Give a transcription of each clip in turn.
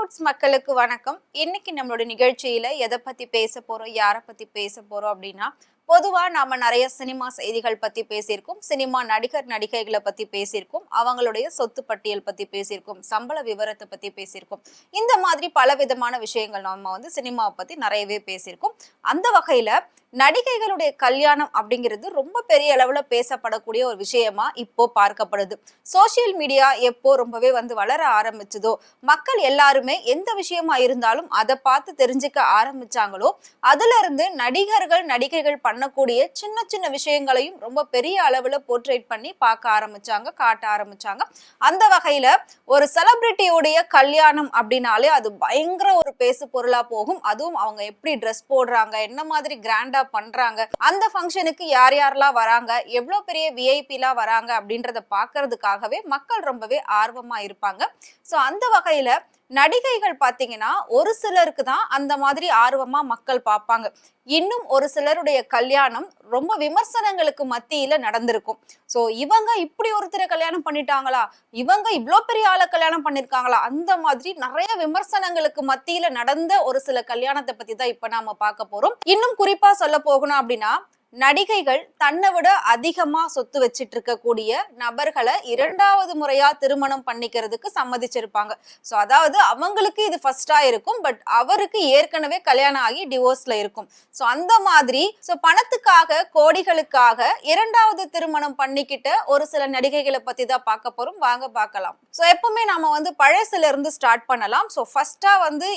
Roots மக்களுக்கு வணக்கம். இன்னைக்கு நம்மளோட நிகழ்ச்சியில எதை பத்தி பேச போறோம், யாரை பத்தி பேச போறோம் அப்படின்னா, பொதுவா நாம நிறைய சினிமா செய்திகள் பத்தி பேசியிருக்கோம், சினிமா நடிகர் நடிகைகளை பத்தி பேசியிருக்கோம், அவங்களுடைய சொத்து பட்டியல் பத்தி பேசியிருக்கோம், சம்பள விவரத்தை பத்தி பேசியிருக்கோம். இந்த மாதிரி பல விதமான விஷயங்கள் நம்ம சினிமாவை பத்தி நிறையவே பேசியிருக்கோம். அந்த வகையில நடிகைகளுடைய கல்யாணம் அப்படிங்கிறது ரொம்ப பெரிய அளவுல பேசப்படக்கூடிய ஒரு விஷயமா இப்போ பார்க்கப்படுது. சோசியல் மீடியா எப்போ ரொம்பவே வளர ஆரம்பிச்சதோ, மக்கள் எல்லாருமே எந்த விஷயமா இருந்தாலும் அதை பார்த்து தெரிஞ்சுக்க ஆரம்பிச்சாங்களோ, அதுல இருந்து நடிகர்கள் நடிகைகள் பண்ணக்கூடிய சின்ன சின்ன விஷயங்களையும் ரொம்ப பெரிய அளவுல போர்ட்ரேட் பண்ணி பார்க்க ஆரம்பிச்சாங்க, காட்ட ஆரம்பிச்சாங்க. அந்த வகையில ஒரு செலிபிரிட்டியோடைய கல்யாணம் அப்படின்னாலே அது பயங்கர ஒரு பேசு பொருளா போகும். அதுவும் அவங்க எப்படி ட்ரெஸ் போடுறாங்க, என்ன மாதிரி கிராண்டா பண்றாங்க, அந்த ஃபங்க்ஷனுக்கு யார் யாரெல்லாம் வராங்க, எவ்வளவு பெரிய விஐபிலாம் வராங்க அப்படின்றத பாக்குறதுக்காகவே மக்கள் ரொம்பவே ஆர்வமா இருப்பாங்க. சோ அந்த வகையில நடிகைகள் பாத்தீங்கன்னா ஒரு சிலருக்கு தான் அந்த மாதிரி ஆர்வமா மக்கள் பார்ப்பாங்க. இன்னும் ஒரு சிலருடைய கல்யாணம் ரொம்ப விமர்சனங்களுக்கு மத்தியில நடந்திருக்கும். சோ இவங்க இப்படி ஒருத்தரை கல்யாணம் பண்ணிட்டாங்களா, இவங்க இவ்வளோ பெரிய ஆளை கல்யாணம் பண்ணிருக்காங்களா, அந்த மாதிரி நிறைய விமர்சனங்களுக்கு மத்தியில நடந்த ஒரு சில கல்யாணத்தை பத்தி தான் இப்ப நாம பார்க்க போறோம். இன்னும் குறிப்பா சொல்ல போகணும் அப்படின்னா, நடிகைகள் தன்னை விட அதிகமா சொத்து வச்சிட்டு இருக்கக்கூடிய நபர்களை இரண்டாவது முறையா திருமணம் பண்ணிக்கிறதுக்கு சம்மதிச்சிருப்பாங்க. சோ அதாவது அவங்களுக்கு இது ஃபர்ஸ்டா இருக்கும், பட் அவருக்கு ஏற்கனவே கல்யாணம் ஆகி டிவோர்ஸ்ல இருக்கும். சோ அந்த மாதிரி பணத்துக்காக கோடிகளுக்காக இரண்டாவது திருமணம் பண்ணிக்கிட்ட ஒரு சில நடிகைகளை பத்தி தான் பார்க்க போறோம். வாங்க பார்க்கலாம். சோ எப்பவுமே நாம பழசுல இருந்து ஸ்டார்ட் பண்ணலாம். சோ ஃபர்ஸ்டா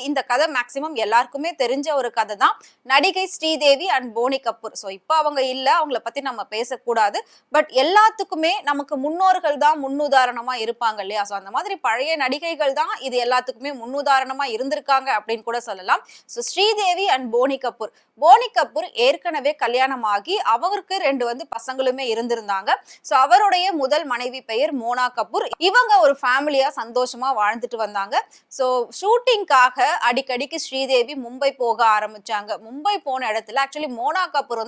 இந்த கதை மேக்சிமம் எல்லாருக்குமே தெரிஞ்ச ஒரு கதை தான். நடிகை ஸ்ரீதேவி அண்ட் போனி கபூர். சோ இப்போ அவங்க இல்ல, அவங்கள பத்தி நம்ம பேசக்கூடாது. பட் எல்லாத்துக்குமே நமக்கு முன்னோர்கள் தான் முன்னுதாரணமா இருப்பாங்க இல்லையா? சோ அந்த மாதிரி பழைய நடிகைகள் தான் இது எல்லாத்துக்குமே முன்னுதாரணமா இருந்திருக்காங்க அப்படின்னு கூட சொல்லலாம். So Sridevi and Boney Kapoor. போனி கபூர் ஏற்கனவே கல்யாணம் ஆகி அவருக்கு 2 பசங்களுமே இருந்திருந்தாங்க. சோ அவருடைய முதல் மனைவி பெயர் மோனா கபூர். இவங்க ஒரு ஃபேமிலியா சந்தோஷமா வாழ்ந்துட்டு வந்தாங்க. சோ ஷூட்டிங்காக அடிக்கடிக்கு ஸ்ரீதேவி மும்பை போக ஆரம்பிச்சாங்க. மும்பை போன இடத்துல ஆக்சுவலி மோனா கபூர்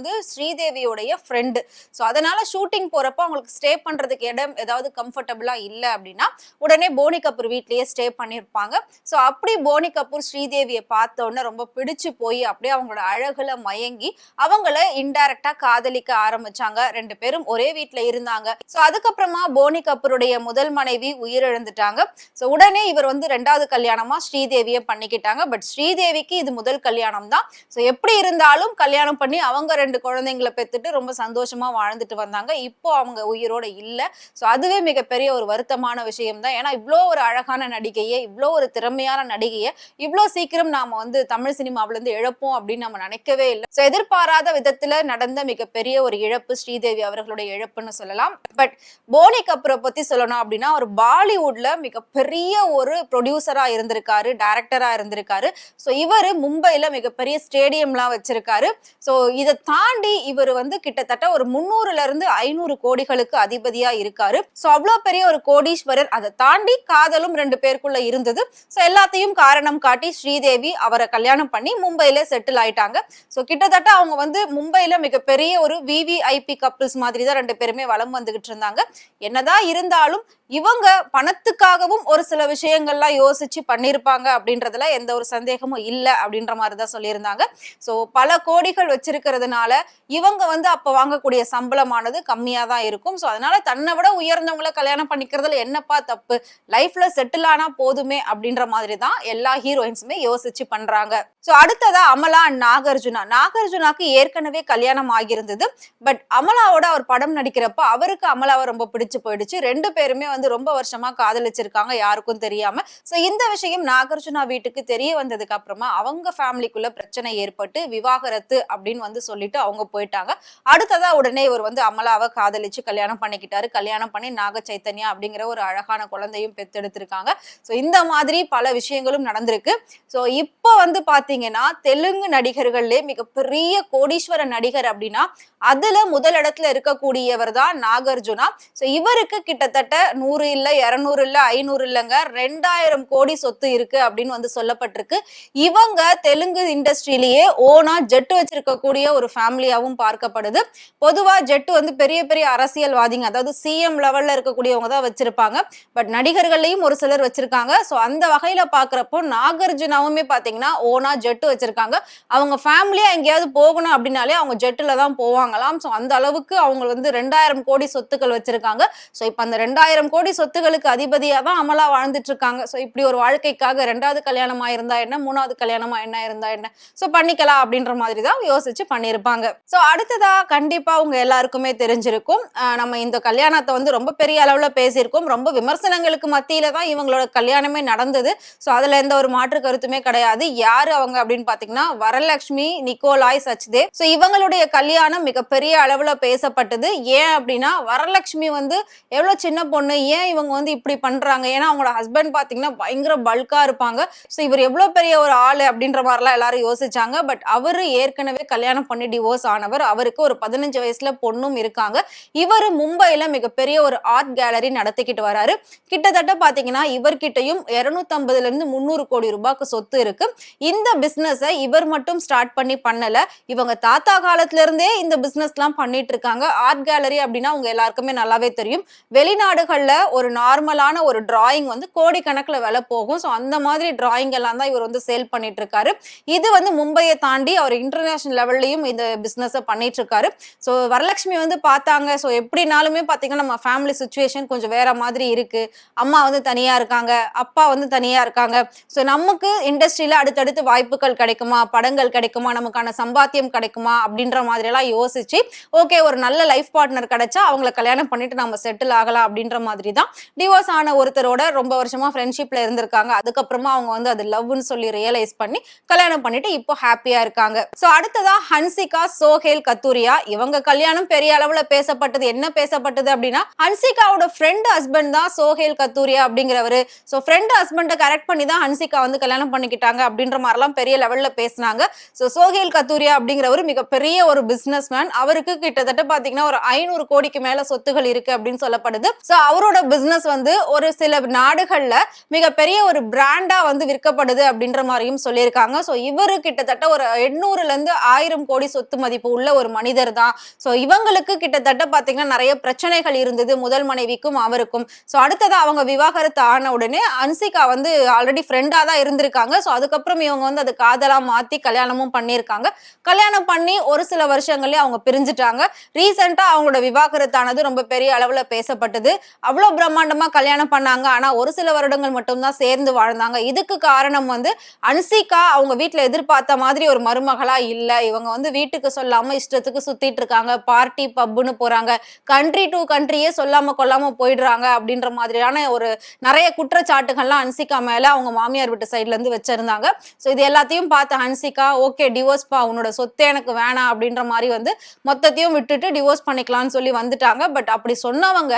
ஸ்ரீதேவியோடைய ஃப்ரெண்டு. ஸோ அதனால ஷூட்டிங் போறப்ப அவங்களுக்கு ஸ்டே பண்றதுக்கு இடம் ஏதாவது கம்ஃபர்டபுளா இல்லை அப்படின்னா உடனே போனி கபூர் வீட்லயே ஸ்டே பண்ணியிருப்பாங்க. ஸோ அப்படி போனி கபூர் ஸ்ரீதேவியை பார்த்த உடனே ரொம்ப பிடிச்சு போய் அப்படியே அவங்களோட அழகுல மயங்கி அவங்கள இன்டைரக்டா காதலிக்க ஆரம்பிச்சாங்க. 2 பேரும் ஒரே வீட்டுல இருந்தாங்க. ஸோ அதுக்கப்புறமா போனி கபூருடைய முதல் மனைவி உயிரிழந்துட்டாங்க. ஸோ உடனே இவர் 2வது கல்யாணமா ஸ்ரீதேவியை பண்ணிக்கிட்டாங்க. பட் ஸ்ரீதேவிக்கு இது முதல் கல்யாணம் தான். ஸோ எப்படி இருந்தாலும் கல்யாணம் பண்ணி அவங்க 2 குழந்தைங்களை பெத்துட்டு ரொம்ப சந்தோஷமா வாழ்ந்துட்டு வந்தாங்க. இப்போ அவங்க உயிரோட இல்ல. சோ அதுவே மிகப்பெரிய ஒரு வருத்தமான விஷயம் தான். ஏன்னா இவ்வளோ ஒரு அழகான நடிகையை, இவ்வளோ ஒரு திறமையான நடிகையை இவ்வளோ சீக்கிரம் நாம தமிழ் சினிமாவில இருந்து இழப்போம் அப்படின்னு நம்ம நினைக்கவே இல்லை. சோ எதிர்பாராத விதத்துல நடந்த மிகப்பெரிய ஒரு இழப்பு ஸ்ரீதேவி அவர்களுடைய இழப்புன்னு சொல்லலாம். பட் போனி கபூரை பத்தி சொல்லணும் அப்படின்னா, ஒரு பாலிவுட்ல மிகப்பெரிய ஒரு ப்ரொடியூசரா இருந்திருக்காரு, டைரக்டரா இருந்திருக்காரு. சோ இவரு மும்பைல மிகப்பெரிய ஸ்டேடியம்லாம் வச்சிருக்காரு. சோ இதை தாண்டி இவர் கிட்டத்தட்ட ஒரு 300ல இருந்து 500 கோடிகளுக்கு அதிபதியா இருக்காரு. சோ அவ்வளவு பெரிய ஒரு கோடீஸ்வரர். அதை தாண்டி காதலும் 2 பேருக்குள்ள இருந்தது. சோ எல்லாத்தையும் காரணம் காட்டி ஸ்ரீதேவி அவரை கல்யாணம் பண்ணி மும்பையில செட்டில் ஆயிட்டாங்க. சோ கிட்டத்தட்ட அவங்க மும்பையில மிகப்பெரிய ஒரு விவிஐபி கப்பிள்ஸ் மாதிரி தான் 2 பேருமே வலம் வந்துகிட்டு இருந்தாங்க. என்னதான் இருந்தாலும் இவங்க பணத்துக்காகவும் ஒரு சில விஷயங்கள்லாம் யோசிச்சு பண்ணிருப்பாங்க அப்படின்றதுல எந்த ஒரு சந்தேகமும் இல்லை அப்படின்ற மாதிரிதான் சொல்லியிருந்தாங்க. சோ பல கோடிகள் வச்சிருக்கிறதுனால இவங்க அப்ப வாங்கக்கூடிய சம்பளமானது கம்மியா தான் இருக்கும். சோ அதனால தன்னை விட உயர்ந்தவங்களை கல்யாணம் பண்ணிக்கிறதுல என்னப்பா தப்பு, லைஃப்ல செட்டில் ஆனா போதுமே அப்படின்ற மாதிரி தான் எல்லா ஹீரோயின்ஸுமே யோசிச்சு பண்றாங்க. சோ அடுத்ததா அமலா அண்ட் நாகார்ஜுனா. நாகார்ஜுனாக்கு ஏற்கனவே கல்யாணம் ஆகியிருந்தது. பட் அமலாவோட அவர் படம் நடிக்கிறப்ப அவருக்கு அமலாவை ரொம்ப பிடிச்சு போயிடுச்சு. 2 பேருமே ரொம்ப வருஷமா காதலிச்சிருக்காங்க, யாருக்கும் தெரியாம. சோ இந்த விஷயம் நாகார்ஜுனா வீட்டுக்கு தெரிய வந்ததுக்கு அப்புறமா அவங்க ஃபேமிலிக்குள்ள பிரச்சனை ஏற்பட்டு விவாகரத்து அப்படின்னு சொல்லிட்டு அவங்க போயிட்டாங்க. அடுத்ததா உடனே இவர் அமலாவை காதலிச்சு கல்யாணம் பண்ணிக்கிட்டாரு. கல்யாணம் பண்ணி நாக சைத்தன்யா அப்படிங்கிற ஒரு அழகான குழந்தையும் பெத்தெடுத்திருக்காங்க. சோ இந்த மாதிரி பல விஷயங்களும் நடந்திருக்கு. சோ இப்போ பாத்தீங்கன்னா தெலுங்கு நடிகர்கள்லே மிகப்பெரிய கோடீஸ்வர நடிகர் அப்படின்னா அதுல முதல் இடத்துல இருக்கக்கூடியவர் தான் நாகார்ஜுனா. சோ இவருக்கு கிட்டத்தட்ட 100 இல்ல 200 இல்ல 500 இல்லங்க 2000 கோடி சொத்து இருக்கு அப்படின்னு சொல்லப்பட்டிருக்கு. இவங்க தெலுங்கு இண்டஸ்ட்ரியிலேயே ஓனா ஜெட் வச்சிருக்கக்கூடிய ஒரு ஃபேமிலியாவும் விஷயமாகவும் பார்க்கப்படுது. பொதுவா ஜெட் வந்து பெரிய பெரிய அரசியல்வாதிங்க, அதாவது சிஎம் லெவல்ல இருக்கக்கூடியவங்க தான் வச்சிருப்பாங்க. பட் நடிகர்களையும் ஒரு சிலர் வச்சிருக்காங்க. ஸோ அந்த வகையில பார்க்குறப்போ நாகார்ஜுனாவுமே பார்த்தீங்கன்னா ஓனா ஜெட் வச்சிருக்காங்க. அவங்க ஃபேமிலியா எங்கேயாவது போகணும் அப்படின்னாலே அவங்க ஜெட்ல தான் போவாங்களாம். ஸோ அந்த அளவுக்கு அவங்க வந்து 2000 கோடி சொத்துக்கள் வச்சிருக்காங்க. ஸோ இப்போ அந்த 2000 கோடி சொத்துக்களுக்கு அதிபதியா தான் அமலா வாழ்ந்துட்டு இருக்காங்க. ஸோ இப்படி ஒரு வாழ்க்கைக்காக 2வது கல்யாணமா இருந்தா என்ன, 3வது கல்யாணமா இருந்தா என்ன, ஸோ பண்ணிக்கலாம் அப்படின்ற மாதிரி தான் யோசிச்சு பண்ணியிருப்பாங்க. ஸோ அடுத்ததா கண்டிப்பா உங்க எல்லாருக்குமே தெரிஞ்சிருக்கும். நம்ம இந்த கல்யாணத்தை வந்து ரொம்ப பெரிய அளவுல பேசியிருக்கோம். ரொம்ப விமர்சனங்களுக்கு மத்தியில தான் இவங்களோட கல்யாணமே நடந்தது. ஸோ அதுல எந்த ஒரு மாற்று கருத்துமே கிடையாது. யாரு அவங்க அப்படின்னு பாத்தீங்கன்னா வரலட்சுமி நிக்கோலாய் சச்தேவ். ஸோ இவங்களுடைய கல்யாணம் மிகப்பெரிய அளவுல பேசப்பட்டது. ஏன் அப்படின்னா வரலட்சுமி வந்து எவ்வளவு சின்ன பொண்ணு, ஏன் இவங்க வந்து இப்படி பண்றாங்க, ஏன்னா அவங்களோட ஹஸ்பண்ட் பாத்தீங்கன்னா பயங்கர பல்கா இருப்பாங்க. ஸோ இவர் எவ்வளவு பெரிய ஒரு ஆளு அப்படின்ற மாதிரிலாம் எல்லாரும் யோசிச்சாங்க. பட் அவரு ஏற்கனவே கல்யாணம் பண்ணி டிவோர்ஸ் ஆனவர். அவருக்கு ஒரு 15 வயசுல பொண்ணும் இருக்காங்க. இவர் மும்பைல மிகப்பெரிய ஒரு ஆர்ட் கேலரி நடத்திக்கிட்டு வராரு. கிட்டத்தட்ட பாத்தீங்கன்னா இவர்கிட்டயும் 250 இருந்து 300 கோடி ரூபாய்க்கு சொத்து இருக்கு. இந்த பிசினஸ் இவர் மட்டும் ஸ்டார்ட் பண்ணல, இவங்க தாத்தா காலத்துல இருந்தே இந்த பிசினஸ் எல்லாம் பண்ணிட்டு இருக்காங்க. ஆர்ட் கேலரி அப்படின்னா உங்க எல்லாருக்குமே நல்லாவே தெரியும். வெளிநாடுகள்ல ஒரு நார்மலான ஒரு டிராயிங் வந்து கோடிக்கணக்கில் விலை போகும். ஸோ அந்த மாதிரி டிராயிங் எல்லாம் தான் இவர் வந்து சேல் பண்ணிட்டு இருக்காரு. இது வந்து மும்பையை தாண்டி அவர் இன்டர்நேஷனல் லெவல்லையும் இந்த பிசினஸ் பண்ணிட்டு இருக்காரு. ஸோ வரலட்சுமி வந்து பார்த்தாங்க, ஸோ எப்படினாலுமே பார்த்தீங்கன்னா நம்ம ஃபேமிலி சுச்சுவேஷன் கொஞ்சம் வேற மாதிரி இருக்கு. அம்மா வந்து தனியா இருக்காங்க, அப்பா வந்து தனியா இருக்காங்க. ஸோ நமக்கு இண்டஸ்ட்ரியில அடுத்தடுத்து வாய்ப்புகள் கிடைக்குமா, படங்கள் கிடைக்குமா, நமக்கான சம்பாத்தியம் கிடைக்குமா அப்படின்ற மாதிரி எல்லாம் யோசிச்சு ஓகே ஒரு நல்ல லைஃப் பார்ட்னர் கிடைச்சா அவங்களை கல்யாணம் பண்ணிட்டு நம்ம செட்டில் ஆகலாம் அப்படின்ற மாதிரி தான் டிவோர்ஸ் ஆன ஒருத்தரோட ரொம்ப வருஷமா ஃப்ரெண்ட்ஷிப்ல இருந்திருக்காங்க. அதுக்கப்புறமா அவங்க வந்து அது லவ்னு சொல்லி ரியலைஸ் பண்ணி கல்யாணம் பண்ணிட்டு இப்போ ஹாப்பியா இருக்காங்க. சோ அடுத்ததா ஹன்சிகா சோஹேல் கத்தூரியா, இவங்க கல்யாணம் பெரிய அளவுல பேசப்பட்டது. என்ன பேசப்பட்டது அப்படின்னா ஹன்சிகாவோட ஃப்ரெண்ட் ஹஸ்பண்ட் தான் சோஹேல் கத்தூரியா அப்படிங்கிறவரு. சோ ஃப்ரெண்ட் ஹஸ்பண்ட கரெக்ட் பண்ணி தான் ஹன்சிகா வந்து கல்யாணம் பண்ணிக்கிட்டாங்க அப்படின்ற மாதிரிலாம் பெரிய லெவல்ல பேசினாங்க. சோ சோஹேல் கத்தூரியா அப்படிங்கிறவரு மிகப்பெரிய ஒரு பிசினஸ் மேன். அவருக்கு கிட்டத்தட்ட பாத்தீங்கன்னா ஒரு 500 கோடிக்கு மேல சொத்துகள் இருக்கு அப்படின்னு சொல்லப்படுது. சோ அவரோட பிசினஸ் வந்து ஒரு சில நாடுகள்ல மிகப்பெரிய ஒரு பிராண்டா வந்து விற்கப்படுது அப்படின்ற மாதிரியும் சொல்லியிருக்காங்க. சோ இவரு கிட்டத்தட்ட ஒரு 800ல இருந்து 1000 கோடி சொத்து மதிப்பு உள்ள ஒரு மனிதர் தான். சோ இவங்களுக்கு கிட்டத்தட்ட பாத்தீங்கன்னா நிறைய பிரச்சனைகள் இருந்தது முதல் மனைவிக்கும் அவருக்கும். சோ அடுத்ததா அவங்க விவாகரத்து ஆன உடனே ஹன்சிகா வந்து ஆல்ரெடி ஃப்ரெண்டா தான் இருந்திருக்காங்க. சோ அதுக்கப்புறம் இவங்க வந்து அது காதலா மாத்தி கல்யாணமும் பண்ணியிருக்காங்க. கல்யாணம் பண்ணி ஒரு சில வருஷங்களே அவங்க பிரிஞ்சுட்டாங்க. ரீசெண்டா அவங்களோட விவாகரத்தானது ரொம்ப பெரிய அளவுல பேசப்பட்டது. அவ்வளவு பிரம்மாண்டமா கல்யாணம் பண்ணாங்க. ஆனா ஒரு சில வருடங்கள் மட்டும்தான் சேர்ந்து வாழ்ந்தாங்க. இதுக்கு காரணம் வந்து ஹன்சிகா அவங்க வீட்டுல எதிர்பார்த்த மாதிரி ஒரு மருமகளா இல்ல. இவங்க வந்து வீட்டுக்கு சொல்லாம இஷ்டத்துக்கு சுத்திட்டு இருக்காங்க, பார்ட்டி பப்புன்னு போறாங்க, கண்ட்ரி டு கண்ட்ரியே சொல்லாம கொள்ளாம போயிடுறாங்க அப்படின்ற மாதிரியான ஒரு நிறைய குற்றச்சாட்டுகள்லாம் ஹன்சிகா மேல அவங்க மாமியார் வீட்டு சைட்ல இருந்து வச்சிருந்தாங்க. சோ இது எல்லாத்தையும் பார்த்த ஹன்சிகா ஓகே டிவோர்ஸ் பா, உன்னோட சொத்து எனக்கு வேணாம் அப்படின்ற மாதிரி வந்து மொத்தத்தையும் விட்டுட்டு டிவோர்ஸ் பண்ணிக்கலாம்னு சொல்லி வந்துட்டாங்க. பட் அப்படி சொன்னவங்க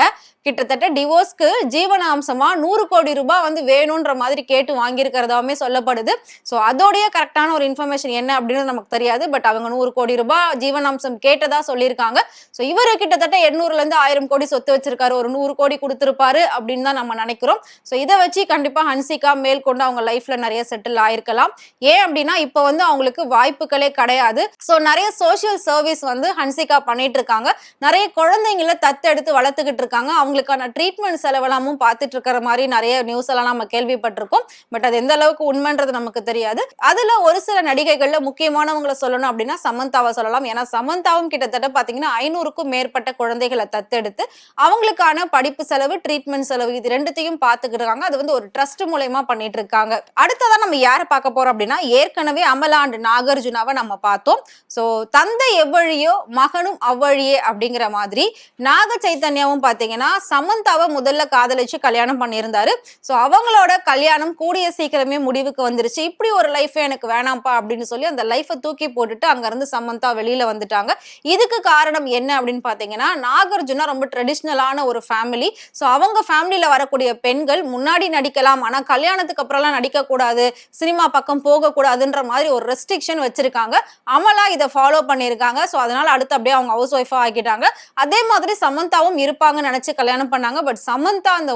கிட்டத்தட்ட டிவோர்ஸ்க்கு ஜீவனாம்சமா 100 கோடி ரூபாய் வந்து வேணும்ன்ற மாதிரி கேட்டு வாங்கியிருக்கிறதாவே சொல்லப்படுது. சோ அதோடைய கரெக்டான ஒரு இன்ஃபர்மேஷன் என்ன அப்படின்னு நமக்கு தெரியாது. பட் அவங்க 100 கோடி ரூபாய் ஜீவனாம்சம் கேட்டதா சொல்லியிருக்காங்க. சோ இவரு கிட்டத்தட்ட 800ல இருந்து 1000 கோடி சொத்து வச்சிருக்காரு. ஒரு 100 கோடி கொடுத்திருப்பாரு அப்படின்னு தான் நம்ம நினைக்கிறோம். சோ இதை வச்சு கண்டிப்பா ஹன்சிகா மேற்கொண்டு அவங்க லைஃப்ல நிறைய செட்டில் ஆயிருக்கலாம். ஏன் அப்படின்னா இப்ப வந்து அவங்களுக்கு வாய்ப்புகளே கிடையாது. சோ நிறைய சோசியல் சர்வீஸ் வந்து ஹன்சிகா பண்ணிட்டு இருக்காங்க. நிறைய குழந்தைங்களை தத்தெடுத்து வளர்த்துக்கிட்டு இருக்காங்க. அவங்களுக்கான ட்ரீட்மெண்ட் செலவெல்லாமும் பார்த்துட்டு இருக்கிற மாதிரி நிறைய நியூஸ் எல்லாம் நம்ம கேள்விப்பட்டிருக்கோம். பட் அது எந்த அளவுக்கு உண்மைன்றது நமக்கு தெரியாது. அதுல ஒரு சில நடிகைகள்ல முக்கியமானவங்களை சொல்லணும் அப்படின்னா சமந்தாவை சொல்லலாம். ஏன்னா சமந்தாவும் கிட்டத்தட்ட பாத்தீங்கன்னா 500க்கும் மேற்பட்ட குழந்தைகளை தத்தெடுத்து அவங்களுக்கான படிப்பு செலவு, ட்ரீட்மெண்ட் செலவு இது ரெண்டுத்தையும் பார்த்துக்கிட்டு இருக்காங்க. அது வந்து ஒரு ட்ரஸ்ட் மூலமா பண்ணிட்டு இருக்காங்க. அடுத்ததான் நம்ம யாரை பார்க்க போறோம் அப்படின்னா ஏற்கனவே அமலா அண்ட் நாகார்ஜுனாவை நம்ம பார்த்தோம். சோ தந்தை எவ்வழியோ மகனும் அவ்வழியே அப்படிங்கிற மாதிரி நாக சைத்தன்யாவும் பாத்தீங்கன்னா சமந்தாவை முதல்ல காதலிச்சு கல்யாணம் பண்ணியிருந்தாரு. சோ அவங்களோட கல்யாணம் கூடிய சீக்கிரமே முடிவுக்கு வந்துருச்சு. இப்படி ஒரு லைஃப் எனக்கு வேணாம்ப்பா அப்படின்னு சொல்லி அந்த லைஃபை தூக்கி போட்டுட்டு அங்க இருந்து சமந்தா வெளியில வந்துட்டாங்க. இதுக்கு காரணம் என்ன அப்படின்னு பாத்தீங்கன்னா நாகார்ஜுனா ரொம்ப ட்ரெடிஷ்னலான ஒரு ஃபேமிலி. சோ அவங்க ஃபேமிலியில வரக்கூடிய பெண்கள் முன்னாடி நடிக்கலாம், ஆனா கல்யாணத்துக்கு அப்புறம் எல்லாம் நடிக்க கூடாது, சினிமா பக்கம் போக கூடாதுன்ற மாதிரி ஒரு ரெஸ்ட்ரிக்ஷன் வச்சிருக்காங்க. அமலா இதை ஃபாலோ பண்ணியிருக்காங்க. சோ அதனால அடுத்து அப்படியே அவங்க ஹவுஸ் ஒய்ஃபா ஆகிட்டாங்க. அதே மாதிரி சமந்தாவும் இருப்பாங்கன்னு நினைச்சு கல்யாணம் பண்ணாங்க. பட் சமந்தா அந்த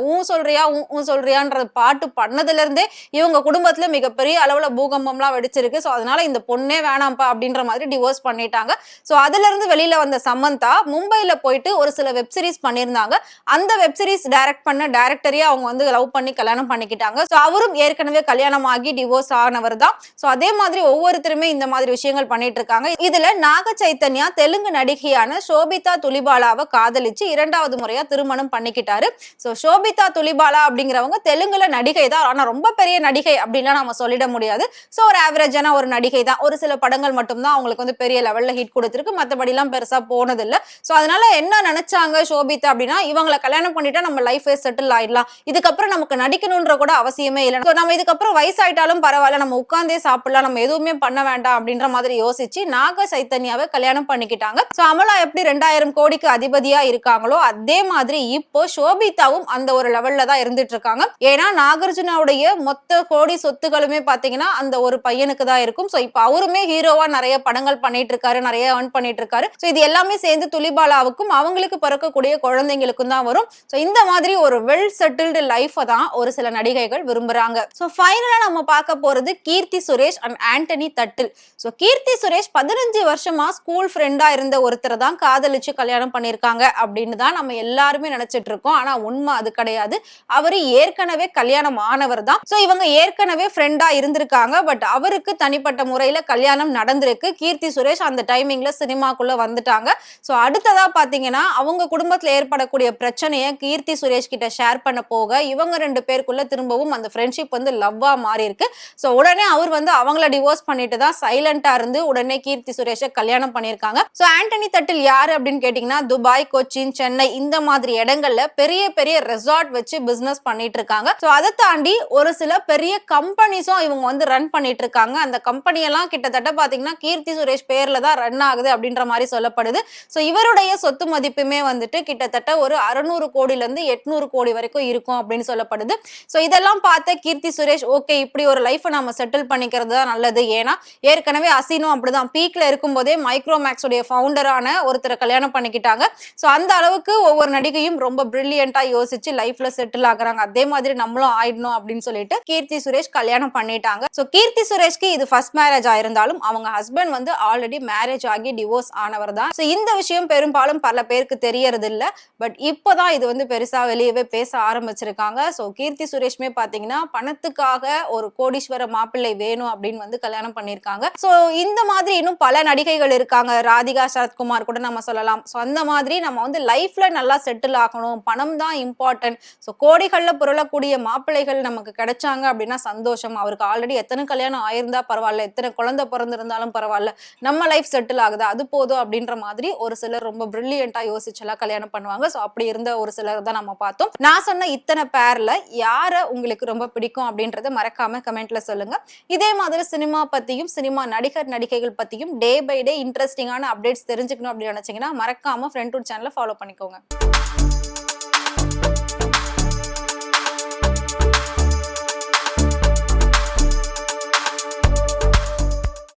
சொல்றியான்ற பாட்டு பண்ணதுல இருந்தே இவங்க குடும்பத்துல மிகப்பெரிய அளவுல பூகம்பம்லாம் வெடிச்சிருக்கு. சோ அதனால இந்த பொண்ணே வேணாம்ப்பா அப்படின்ற மாதிரி டிவோர்ஸ் பண்ணிட்டாங்க. பண்ணிட்டாங்க. சோ அதுல இருந்து வெளியில வந்த சமந்தா மும்பைல போயிட்டு ஒரு சில வெப் சீரிஸ் பண்ணியிருந்தாங்க. அந்த வெப் சீரிஸ் டைரக்ட் பண்ண டைரக்டரையே அவங்க வந்து லவ் பண்ணி கல்யாணம் பண்ணிக்கிட்டாங்க. சோ அவரும் ஏற்கனவே கல்யாணம் ஆகி டிவோர்ஸ் ஆனவர் தான். சோ அதே மாதிரி ஒவ்வொருத்தருமே இந்த மாதிரி விஷயங்கள் பண்ணிட்டு இருக்காங்க. இதுல நாக சைத்தன்யா தெலுங்கு நடிகையான சோபிதா துலிபாலாவை காதலிச்சு 2வது முறையா திருமணம் பண்ணிக்கிட்டாரு. சோ சோபிதா துலிபாலா அப்படிங்கிறவங்க தெலுங்குல நடிகை தான். ஆனா ரொம்ப பெரிய நடிகை அப்படின்லாம் நம்ம சொல்லிட முடியாது. சோ ஒரு ஆவரேஜான ஒரு நடிகை தான். ஒரு சில படங்கள் மட்டும் தான் அவங்களுக்கு வந்து பெரிய லெவல்ல ஹிட் கொடுத்திருக்கு. மத்தபடி எல்லாம் பெருசா போனது இல்ல. சோ அதனால என்ன நினைச்சாங்க சோபிதா அப்படின்னா, இவங்களை கல்யாணம் பண்ணிட்டா நம்ம லைஃப் செட்டில் ஆயிடலாம். இதுக்கப்புறம் நமக்கு நடிக்கணும்ன்ற கூட அவசியமே இல்லை. நம்ம இதுக்கப்புறம் வயசாயிட்டாலும் பரவாயில்ல, நம்ம உட்கார்ந்தே சாப்பிடலாம், நம்ம எதுவுமே பண்ண வேண்டாம் அப்படின்ற மாதிரி யோசிச்சு நாக சைத்தன்யாவை கல்யாணம் பண்ணிக்கிட்டாங்க. சோ அமலா எப்படி 2000 கோடிக்கு அதிபதியா இருக்காங்களோ அதே மாதிரி இப்போ சோபிதாவும் அந்த ஒரு லெவல்ல தான் இருந்துட்டு இருக்காங்க. ஏன்னா நாகார்ஜுனாவுடைய மொத்த கோடி சொத்துக்களுமே பாத்தீங்கன்னா அந்த ஒரு பையனுக்கு தான் இருக்கும். சோ இப்போ அவருமே ஹீரோவா நிறைய படங்கள் பண்ணிட்டு இருக்காரு, நிறைய earn பண்ணிட்டு இருக்காரு. சோ இது எல்லாமே சேர்ந்து துலிபாலாவுக்கும் அவங்களுக்கு பிறக்கக்கூடிய குழந்தைங்களுக்கும் தான் வரும். சோ இந்த மாதிரி ஒரு வெல் செட்டில்டு லைஃப் தான் ஒரு சில நடிகைகள் விரும்புறாங்க. சோ ஃபைனலா நம்ம பார்க்க போறது கீர்த்தி சுரேஷ் அண்ட் ஆண்டனி தட்டில். சோ கீர்த்தி சுரேஷ் 15 வருஷமா ஸ்கூல் ஃப்ரெண்டா இருந்த ஒருத்தரை தான் காதலிச்சு கல்யாணம் பண்ணிருக்காங்க அப்படின்னு தான் நம்ம எல்லாருமே நினைச்சிட்டு இருக்கோம். ஆனா உண்மை அது கிடையாது. அவரு ஏற்கனவே கல்யாணம் ஆனவர் தான். சோ இவங்க ஏற்கனவே ஃப்ரெண்டா இருந்திருக்காங்க. பட் அவருக்கு தனிப்பட்ட முறையில கல்யாணம் நடந்திருக்கு. கீர்த்தி சுரேஷ் அந்த டைமிங்ல சினிமாக்குள்ள வந்துட்டாங்க. சோ அடுத்ததா பாத்தீங்கன்னா அவங்க குடும்பத்துல ஏற்படக்கூடிய பிரச்சனையை கீர்த்தி சுரேஷ் கிட்ட ஷேர் பண்ண போக இவங்க 2 பேருக்குள்ள திரும்பவும் அந்த ஃப்ரெண்ட்ஷிப் வந்து லவ்வா மாறி இருக்கு. சோ உடனே அவர் வந்து அவங்கள டிவோர்ஸ் பண்ணிட்டு தான் சைலண்டா இருந்து உடனே கீர்த்தி சுரேஷை கல்யாணம் பண்ணிருக்காங்க. சோ ஆண்டனி தட்டில் யாரு அப்படின்னு கேட்டீங்கன்னா துபாய், கொச்சின், சென்னை இந்த மாதிரி இடங்கள்ல பெரிய பெரிய ரெசார்ட் வச்சு பிசினஸ் பண்ணிட்டு இருக்காங்க. சோ அதை தாண்டி ஒரு சில பெரிய கம்பெனிஸும் இவங்க வந்து ரன் பண்ணிட்டு இருக்காங்க. அந்த கம்பெனி எல்லாம் கிட்டத்தட்ட பாத்தீங்கன்னா கீர்த்தி சுரேஷ் பேர்ல தான் ரன் ஆகுது அப்படின்ற மாதிரி சொல்லப்படுது. சோ இவருடைய சொத்து மதிப்புமே வந்துட்டு கிட்டத்தட்ட ஒரு 600 கோடியில இருந்து 800 கோடி வரைக்கும் இருக்கும் அப்படின்னு சொல்லப்படுது. சோ இதெல்லாம் பார்த்த கீர்த்தி சுரேஷ் ஓகே இப்படி ஒரு லைஃப் நம்ம செட்டில் பண்ணிக்கிறது தான் நல்லது. ஏன்னா ஏற்கனவே அசினும் அப்படிதான் பீக்ல இருக்கும் போதே மைக்ரோமேக்ஸ் உடைய ஃபவுண்டரான ஒருத்தரை கல்யாணம் பண்ணிக்கிட்டாங்க. சோ அந்த அளவுக்கு ஒவ்வொரு நடிகையும் ரொம்ப பிரில்லியண்டா யோசிச்சு லைஃப்ல செட்டில் ஆகுறாங்க. அதே மாதிரி நம்மளும் ஆயிடணும் அப்படின்னு சொல்லிட்டு கீர்த்தி சுரேஷ் கல்யாணம் பண்ணிட்டாங்க. சோ கீர்த்தி சுரேஷ்க்கு இது ஃபர்ஸ்ட் மேரேஜ் ஆயிருந்தாலும் அவங்க ஹஸ்பண்ட் வந்து ஆல்ரெடி மேரேஜ் ஆகி டிவோர்ஸ் ஆனவர் தான். சோ இந்த விஷயம் பெரும்பாலும் பல பேருக்கு தெரியறது இல்ல. பட் இப்போதான் இது வந்து பெருசா வெளியவே பேச ஆரம்பிச்சிருக்காங்க. சோ கீர்த்தி சுரேஷ்மே பாத்தீங்கன்னா பணத்துக்காக ஒரு கோடீஸ்வர மாப்பிள்ளை வேணும் அப்படின்னு வந்து கல்யாணம் பண்ணிருக்காங்க. சோ இந்த மாதிரி இன்னும் பல நடிகைகள் இருக்காங்க. ராதிகா சரத்குமார் கூட நம்ம சொல்லலாம். சோ அந்த மாதிரி நம்ம வந்து லைஃப்ல நல்லா செட்டில் ஆகணும், பணம் தான் இம்பார்ட்டன்ட். சோ கோடிகள்ல புரளக்கூடிய மாப்பிள்ளைகள் நமக்கு கிடைச்சாங்க அப்படின்னா சந்தோஷம். அவருக்கு ஆல்ரெடி எத்தனை கல்யாணம் ஆயிருந்தா பரவாயில்ல, எத்தனை குழந்தை பிறந்திருந்தாலும் பரவாயில்ல, நம்ம லைஃப் செட்டில் ஆகுது அது போதும் அப்படின்ற மாதிரி ஒரு சிலர் ரொம்ப பிரில்லியண்டா யோசிச்செல்லாம் கல்யாணம் பண்ணுவாங்க. சோ அப்படி இருந்த ஒரு சிலர் தான் நம்ம பார்த்தோம். நான் சொன்ன இத்தனை பேர்ல யார உங்களுக்கு ரொம்ப பிடிக்கும் அப்படின்றத மறக்காம கமெண்ட்ல சொல்லுங்க. இதே மாதிரி சினிமா பத்தியும் சினிமா நடிகர் நடிகைகள் பத்தியும் டே பை டே இன்ட்ரெஸ்டிங்கான அப்டேட்ஸ் தெரிஞ்சுக்கணும் அப்படின்னு நினைச்சீங்கன்னா மறக்காம ஃப்ரெண்ட் டூட் சேனலை ஃபாலோ பண்ணிக்கோங்க.